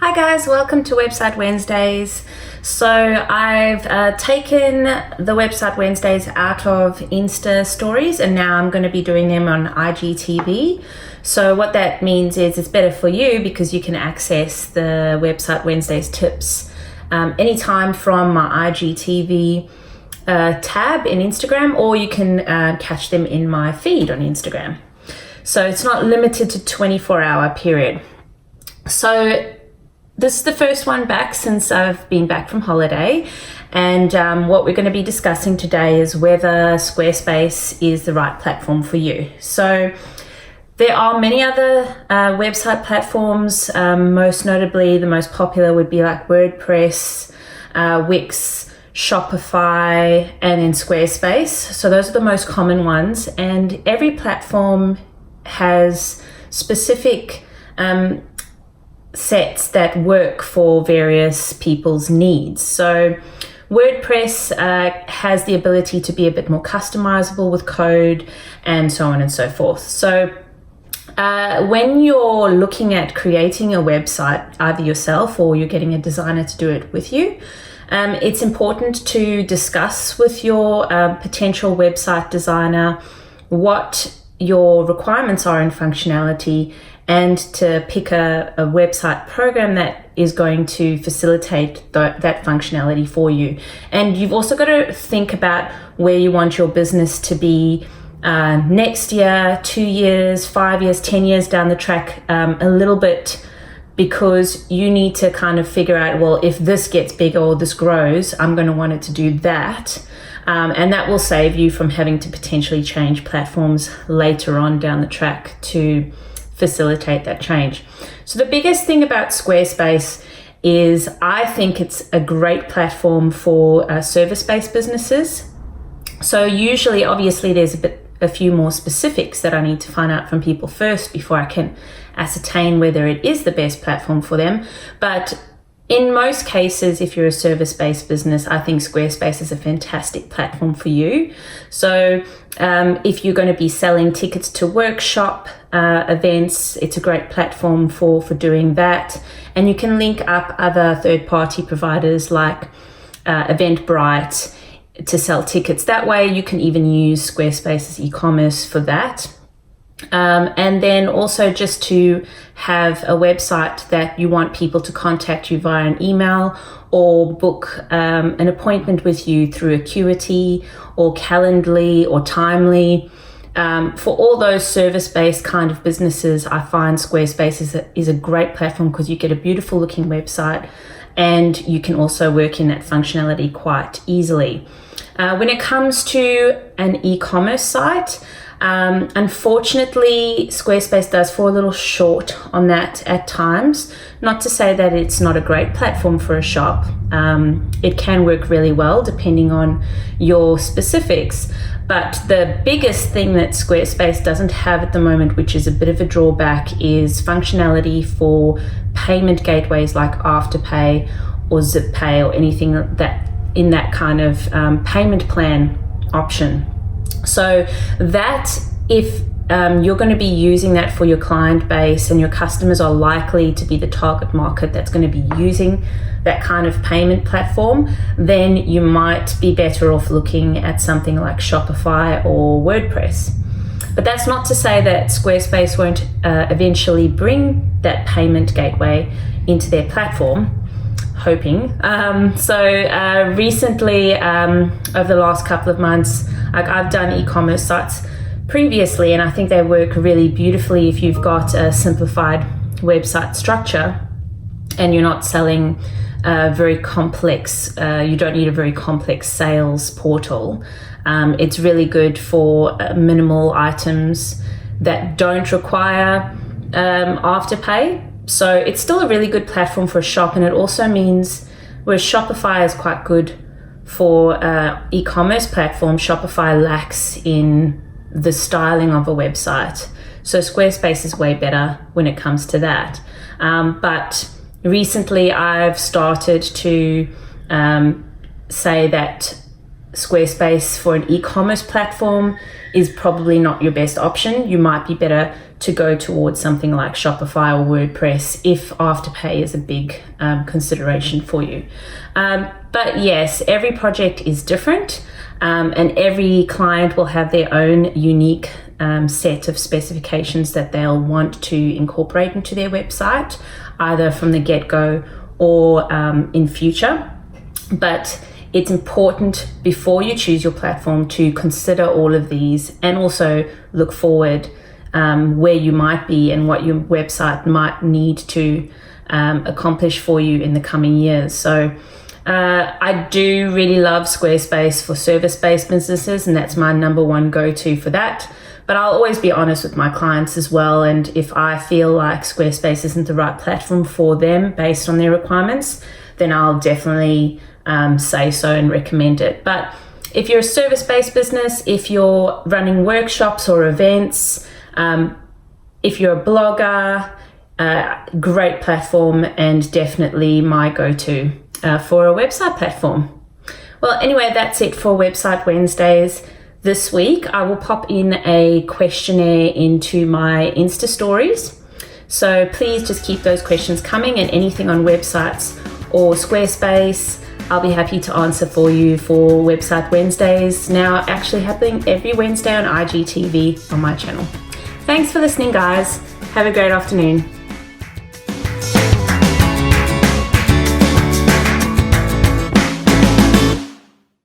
Hi guys, welcome to Website Wednesdays. So I've taken the Website Wednesdays out of Insta stories and now I'm going to be doing them on IGTV. So what that means is it's better for you because you can access the Website Wednesdays tips anytime from my IGTV tab in Instagram, or you can catch them in my feed on Instagram. So it's not limited to 24-hour period. So this is the first one back since I've been back from holiday, and what we're going to be discussing today is whether Squarespace is the right platform for you. So there are many other website platforms, most notably the most popular would be like WordPress, Wix, Shopify, and then Squarespace. So those are the most common ones, and every platform has specific sets that work for various people's needs. So WordPress has the ability to be a bit more customizable with code and so on and so forth. So when you're looking at creating a website, either yourself or you're getting a designer to do it with you, it's important to discuss with your potential website designer what your requirements are in functionality, and to pick a website program that is going to facilitate that functionality for you. And you've also got to think about where you want your business to be next year, 2 years, 5 years, 10 years down the track, a little bit, because you need to kind of figure out, well, if this gets bigger or this grows, I'm going to want it to do that. And that will save you from having to potentially change platforms later on down the track to facilitate that change. So the biggest thing about Squarespace is I think it's a great platform for service-based businesses. So usually, obviously, there's a few more specifics that I need to find out from people first before I can ascertain whether it is the best platform for them. But in most cases, if you're a service-based business, I think Squarespace is a fantastic platform for you. So if you're going to be selling tickets to workshop events, it's a great platform for doing that. And you can link up other third-party providers like Eventbrite to sell tickets. That way you can even use Squarespace's e-commerce for that. And then also just to have a website that you want people to contact you via an email or book an appointment with you through Acuity or Calendly or Timely. For all those service-based kind of businesses, I find Squarespace is a great platform because you get a beautiful looking website and you can also work in that functionality quite easily. When it comes to an e-commerce site, unfortunately, Squarespace does fall a little short on that at times. Not to say that it's not a great platform for a shop. It can work really well depending on your specifics. But the biggest thing that Squarespace doesn't have at the moment, which is a bit of a drawback, is functionality for payment gateways like Afterpay or ZipPay or anything that in that kind of payment plan option. So that if you're going to be using that for your client base and your customers are likely to be the target market that's going to be using that kind of payment platform, then you might be better off looking at something like Shopify or WordPress. But that's not to say that Squarespace won't eventually bring that payment gateway into their platform. Hoping. Recently, over the last couple of months, I've done e-commerce sites previously, and I think they work really beautifully if you've got a simplified website structure and you're not selling very complex, you don't need a very complex sales portal. It's really good for minimal items that don't require Afterpay. So it's still a really good platform for a shop, and it also means, whereas Shopify is quite good for e-commerce platform, Shopify lacks in the styling of a website. So Squarespace is way better when it comes to that. But recently I've started to say that Squarespace for an e-commerce platform is probably not your best option. You might be better to go towards something like Shopify or WordPress if Afterpay is a big consideration for you. But yes, every project is different, and every client will have their own unique set of specifications that they'll want to incorporate into their website, either from the get-go or in future. But it's important before you choose your platform to consider all of these and also look forward where you might be and what your website might need to accomplish for you in the coming years. So I do really love Squarespace for service-based businesses, and that's my number one go-to for that. But I'll always be honest with my clients as well, and if I feel like Squarespace isn't the right platform for them based on their requirements, then I'll definitely say so and recommend it. But if you're a service-based business, if you're running workshops or events, if you're a blogger, great platform and definitely my go-to for a website platform. Well, anyway, that's it for Website Wednesdays this week. I will pop in a questionnaire into my Insta stories. So please just keep those questions coming, and anything on websites or Squarespace, I'll be happy to answer for you for Website Wednesdays, now actually happening every Wednesday on IGTV on my channel. Thanks for listening, guys. Have a great afternoon.